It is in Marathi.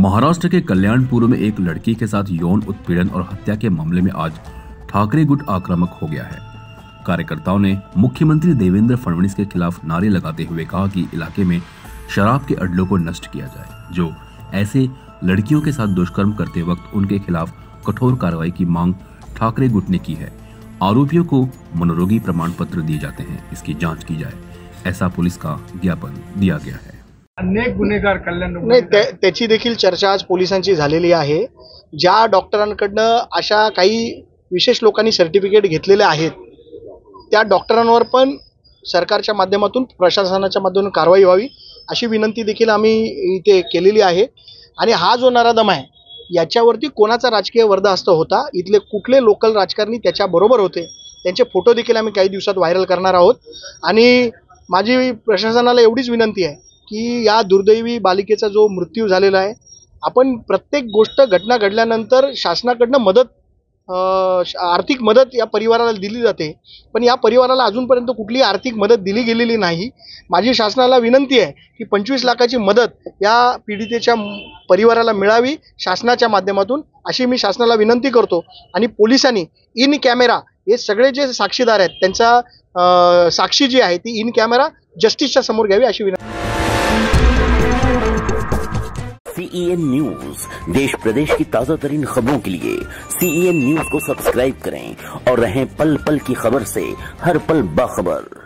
महाराष्ट्र के कल्याणपुर में एक लड़की के साथ यौन उत्पीड़न और हत्या के मामले में आज ठाकरे गुट आक्रामक हो गया है। कार्यकर्ताओं ने मुख्यमंत्री देवेंद्र फडणवीस के खिलाफ नारे लगाते हुए कहा कि इलाके में शराब के अड्डों को नष्ट किया जाए, जो ऐसे लड़कियों के साथ दुष्कर्म करते वक्त उनके खिलाफ कठोर कार्रवाई की मांग ठाकरे गुट ने की है। आरोपियों को मनोरोगी प्रमाण पत्र दिए जाते हैं, इसकी जांच की जाए, ऐसा पुलिस का ज्ञापन दिया गया है। अनेक गुन्हेगार कल्याण नाही त्याची देखील चर्चा आज पोलिसांची झालेली आहे। ज्या डॉक्टरांकडनं अशा काही विशेष लोकांनी सर्टिफिकेट घेतलेले आहेत त्या डॉक्टरांवर पण सरकारच्या माध्यमातून प्रशासनाच्या माध्यमातून कारवाई व्हावी अशी विनंती देखील आम्ही इथे केलेली आहे। आणि हा जो नराधम आहे याच्यावरती कोणाचा राजकीय वर्दहस्त होता, इथले कुठले लोकल राजकारणी त्याच्या बरोबर होते, त्यांचे फोटो देखील आम्ही काही दिवसात व्हायरल करणार आहोत। आणि माझी प्रशासनाला एवढीच विनंती आहे की या दुर्दैवी बालिकेचा जो मृत्यू झालेला आहे, आपण प्रत्येक गोष्ट घटना घडल्यानंतर शासनाकडनं मदत आर्थिक मदत या परिवाराला दिली जाते, पण या परिवाराला अजूनपर्यंत कुठली आर्थिक मदत दिली गेलेली नाही। माझी शासनाला विनंती आहे की 25 लाखाची मदत या पीडितेच्या परिवाराला मिळावी शासनाच्या माध्यमातून, अशी मी शासनाला विनंती करतो। आणि पोलिसांनी इन कॅमेरा हे सगळे जे साक्षीदार आहेत त्यांचा साक्षी जी आहे ती इन कॅमेरा जस्टिसच्या समोर घ्यावी अशी विनंती। CEN न्यूज, देश प्रदेश की ताजा तरीन खबरों के लिए CEN न्यूज को सब्सक्राइब करें और रहें पल पल की खबर से हर पल बाखबर।